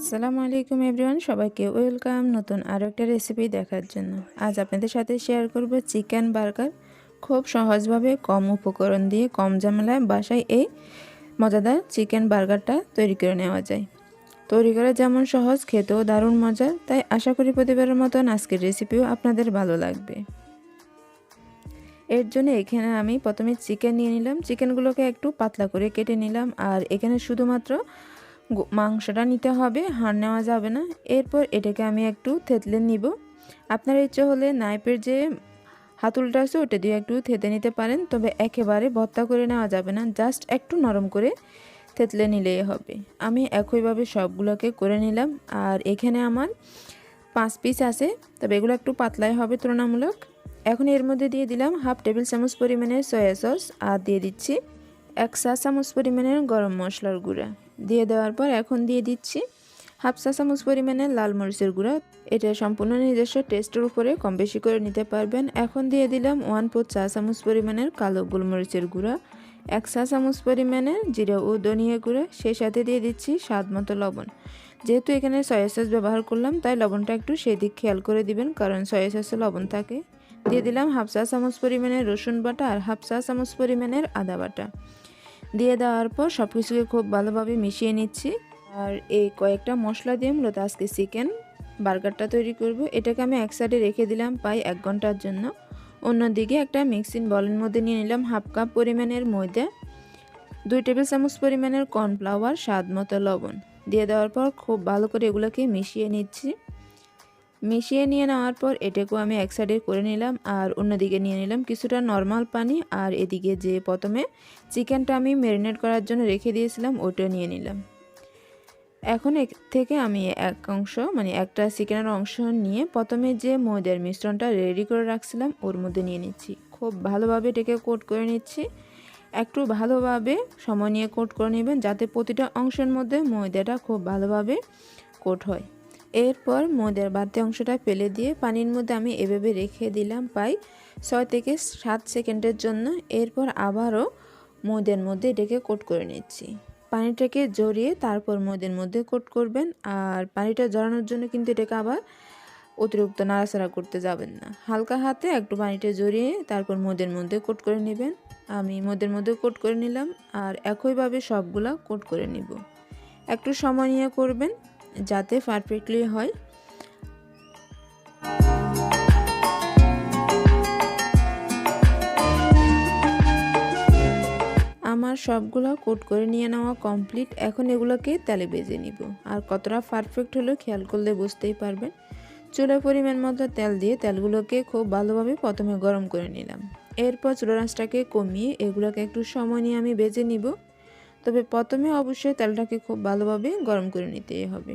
আসসালামু আলাইকুম এভরিওয়ান, সবাইকে ওয়েলকাম নতুন আরও একটা রেসিপি দেখার জন্য। আজ আপনাদের সাথে শেয়ার করব চিকেন বার্গার। খুব সহজভাবে কম উপকরণ দিয়ে কম ঝামেলায় বাসায় এই মজাদার চিকেন বার্গারটা তৈরি করে নেওয়া যায়। তৈরি করা যেমন সহজ, খেতেও দারুণ মজার। তাই আশা করি প্রতিবারের মতন আজকের রেসিপিও আপনাদের ভালো লাগবে। এর জন্য এখানে আমি প্রথমে চিকেন নিয়ে নিলাম। চিকেনগুলোকে একটু পাতলা করে কেটে নিলাম। আর এখানে শুধুমাত্র মাংসটা নিতে হবে, হাড় নেওয়া যাবে না। এরপর এটাকে আমি একটু থেতলে নিব। আপনার ইচ্ছে হলে নাইফের যে হাতুলটা আছে ওটা দিয়ে একটু থেতে নিতে পারেন, তবে একেবারে ভর্তা করে নেওয়া যাবে না, জাস্ট একটু নরম করে থেতলে নিলেই হবে। আমি একইভাবে সবগুলোকে করে নিলাম। আর এখানে আমার 5 পিস আছে, তবে এগুলো একটু পাতলাই হবে তুলনামূলক। এখন এর মধ্যে দিয়ে দিলাম হাফ টেবিল চামচ পরিমাণের সয়া সস, আর দিয়ে দিচ্ছি 1 চা চামচ পরিমাণের গরম মশলার গুঁড়া। দিয়ে দেওয়ার পর এখন দিয়ে দিচ্ছি হাফ চা চামচ পরিমাণের লাল মরিচের গুঁড়া। এটা সম্পূর্ণ নিজস্ব টেস্টের উপরে কম বেশি করে নিতে পারবেন। এখন দিয়ে দিলাম 1/4 চা চামচ পরিমাণের কালো গোলমরিচের গুঁড়া, 1 চা চামচ পরিমাণের জিরা ও ধনিয়া গুঁড়া। সেই সাথে দিয়ে দিচ্ছি স্বাদ মতো লবণ। যেহেতু এখানে সয়া সস ব্যবহার করলাম, তাই লবণটা একটু সেদিক খেয়াল করে দিবেন, কারণ সয়া সসে লবণ থাকে। দিয়ে দিলাম হাফ চা চামচ পরিমাণের রসুন বাটা আর হাফ চা চামচ পরিমাণের আদা বাটা। দিয়ে দেওয়ার পর সব কিছুকে খুব ভালোভাবে মিশিয়ে নিচ্ছি। আর এই কয়েকটা মশলা দিয়ে মূলত আজকে চিকেন বার্গারটা তৈরি করব। এটাকে আমি এক সাইডে রেখে দিলাম প্রায় 1 ঘন্টার জন্য। অন্যদিকে একটা মিক্সিং বলের মধ্যে নিয়ে নিলাম হাফ কাপ পরিমাণের ময়দা, 2 টেবিল চামচ পরিমাণের কর্নফ্লাওয়ার, স্বাদ মতো লবণ। দিয়ে দেওয়ার পর খুব ভালো করে এগুলোকে মিশিয়ে নিচ্ছি। মিশিয়ে নিয়ে নেওয়ার পর এটাকেও আমি এক সাইডে করে নিলাম। আর অন্যদিকে নিয়ে নিলাম কিছুটা নর্মাল পানি। আর এদিকে যে প্রথমে চিকেনটা আমি ম্যারিনেট করার জন্য রেখে দিয়েছিলাম ওটা নিয়ে নিলাম। এখন এর থেকে আমি একটা চিকেনের অংশ নিয়ে প্রথমে যে ময়দার মিশ্রণটা রেডি করে রাখছিলাম ওর মধ্যে নিয়ে নিচ্ছি। খুব ভালোভাবে এটাকে কোট করে নিচ্ছি। একটু ভালোভাবে সময় নিয়ে কোট করে নেবেন, যাতে প্রতিটা অংশের মধ্যে ময়দাটা খুব ভালোভাবে কোট হয়। এরপর ময়দার বাড়তি অংশটা ফেলে দিয়ে পানির মধ্যে আমি এভাবে রেখে দিলাম প্রায় 6 থেকে 7 সেকেন্ডের জন্য। এরপর আবারও ময়দার মধ্যে এটাকে কোট করে নিচ্ছি। পানিটাকে জড়িয়ে তারপর ময়দার মধ্যে কোট করবেন। আর পানিটা জড়ানোর জন্য কিন্তু এটাকে আবার অতিরিক্ত নাড়াচাড়া করতে যাবেন না, হালকা হাতে একটু পানিটা জড়িয়ে তারপর ময়দার মধ্যে কোট করে নেবেন। আমি ময়দার মধ্যে কোট করে নিলাম। আর একইভাবে সবগুলা কোট করে নিব। একটু সময় নিয়ে করবেন যাতে পারফেক্টলি হয়। আমার সবগুলো কোট করে নিয়ে নেওয়া কমপ্লিট। এখন এগুলোকে তেলে ভেজে নিব। আর কতটা পারফেক্ট হলো খেয়াল করলে বুঝতেই পারবেন। চুলার পরিমাণ মতো তেল দিয়ে তেলগুলোকে খুব ভালোভাবে প্রথমে গরম করে নিলাম। এরপর চুলার আঁচটাকে কমিয়ে এগুলোকে একটু সময় নিয়ে আমি ভেজে নিব। তবে প্রথমে অবশ্যই তেলটাকে খুব ভালোভাবে গরম করে নিতে হবে।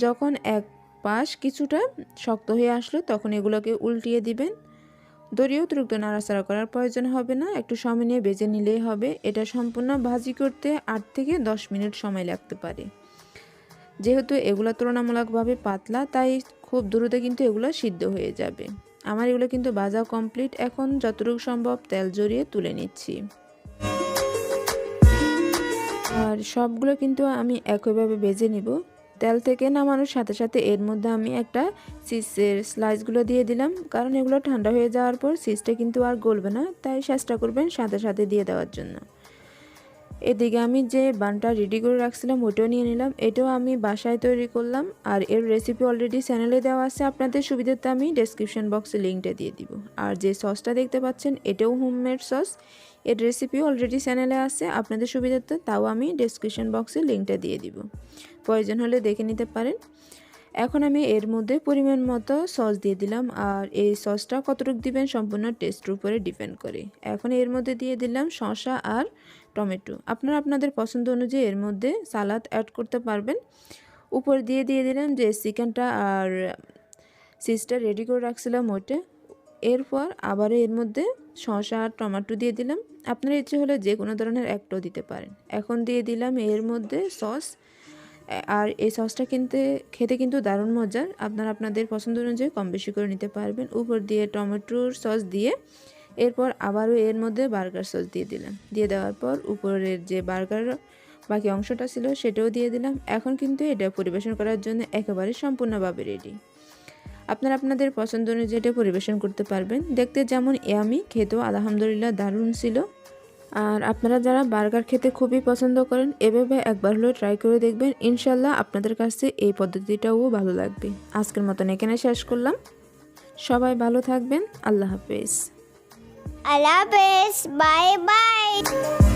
যখন এক পাশ কিছুটা শক্ত হয়ে আসলো তখন এগুলোকে উল্টিয়ে দিবেন। দড়িয়ে অতিরিক্ত নাড়াচাড়া করার প্রয়োজন হবে না, একটু সময় নিয়ে ভেজে নিলেই হবে। এটা সম্পূর্ণ ভাজি করতে 8 থেকে 10 মিনিট সময় লাগতে পারে। যেহেতু এগুলো তুলনামূলকভাবে পাতলা, তাই খুব দ্রুত কিন্তু এগুলো সিদ্ধ হয়ে যাবে। আমার এগুলো কিন্তু ভাজা কমপ্লিট। এখন যতটুকু সম্ভব তেল জড়িয়ে তুলে নিচ্ছি। আর সবগুলো কিন্তু আমি একইভাবে ভেজে নিব। তেল থেকে নামানোর সাথে সাথে এর মধ্যে আমি একটা চিজের স্লাইসগুলো দিয়ে দিলাম, কারণ এগুলো ঠান্ডা হয়ে যাওয়ার পর চিজটা কিন্তু আর গলবে না, তাই চেষ্টা করবেন সাথে সাথে দিয়ে দেওয়ার জন্য। এদিকে আমি যে বানটা রেডি করে রাখছিলাম ওটাও নিয়ে নিলাম। এটাও আমি বাসায় তৈরি করলাম। আর এর রেসিপি অলরেডি চ্যানেলে দেওয়া আছে, আপনাদের সুবিধার্থে আমি ডেসক্রিপশন বক্সে লিঙ্কটা দিয়ে দিব। আর যে সসটা দেখতে পাচ্ছেন এটাও হোমমেড সস। এর রেসিপি অলরেডি চ্যানেলে আছে, আপনাদের সুবিধার্থে তাও আমি ডেসক্রিপশন বক্সে লিঙ্কটা দিয়ে দিব, প্রয়োজন হলে দেখে নিতে পারেন। এখন আমি এর মধ্যে পরিমাণ মতো সস দিয়ে দিলাম। আর এই সসটা কতটুকু দিবেন সম্পূর্ণ টেস্টের উপরে ডিপেন্ড করে। এখন এর মধ্যে দিয়ে দিলাম শসা আর টমেটো। আপনারা আপনাদের পছন্দ অনুযায়ী এর মধ্যে সালাদ অ্যাড করতে পারবেন। উপর দিয়ে দিলাম যে চিকেনটা আর চিজটা রেডি করে রাখছিলাম ওইটা। এরপর আবারও এর মধ্যে শসা আর টমেটো দিয়ে দিলাম। আপনার ইচ্ছে হলে যে কোনো ধরনের একটাও দিতে পারেন। এখন দিয়ে দিলাম এর মধ্যে সস। আর এই সসটা খেতে কিন্তু দারুণ মজার। আপনারা আপনাদের পছন্দ অনুযায়ী কম বেশি করে নিতে পারবেন। উপর দিয়ে টমেটোর সস দিয়ে এরপর আবারও এর মধ্যে বার্গার সস দিয়ে দিলাম। দিয়ে দেওয়ার পর উপরের যে বার্গার বাকি অংশটা ছিল সেটাও দিয়ে দিলাম। এখন কিন্তু এটা পরিবেশন করার জন্য একেবারে সম্পূর্ণভাবে রেডি। আপনারা আপনাদের পছন্দ অনুযায়ী এটা পরিবেশন করতে পারবেন। দেখতে যেমন ইয়ামি, খেতেও আলহামদুলিল্লাহ দারুণ ছিল। আর আপনারা যারা বার্গার খেতে খুবই পছন্দ করেন, এভাবে একবার হলেও ট্রাই করে দেখবেন। ইনশাল্লাহ আপনাদের কাছে এই পদ্ধতিটাও ভালো লাগবে। আজকের মতন এখানে শেষ করলাম। সবাই ভালো থাকবেন। আল্লাহ হাফেজ। আল্লাহ হাফেজ, বাই বাই।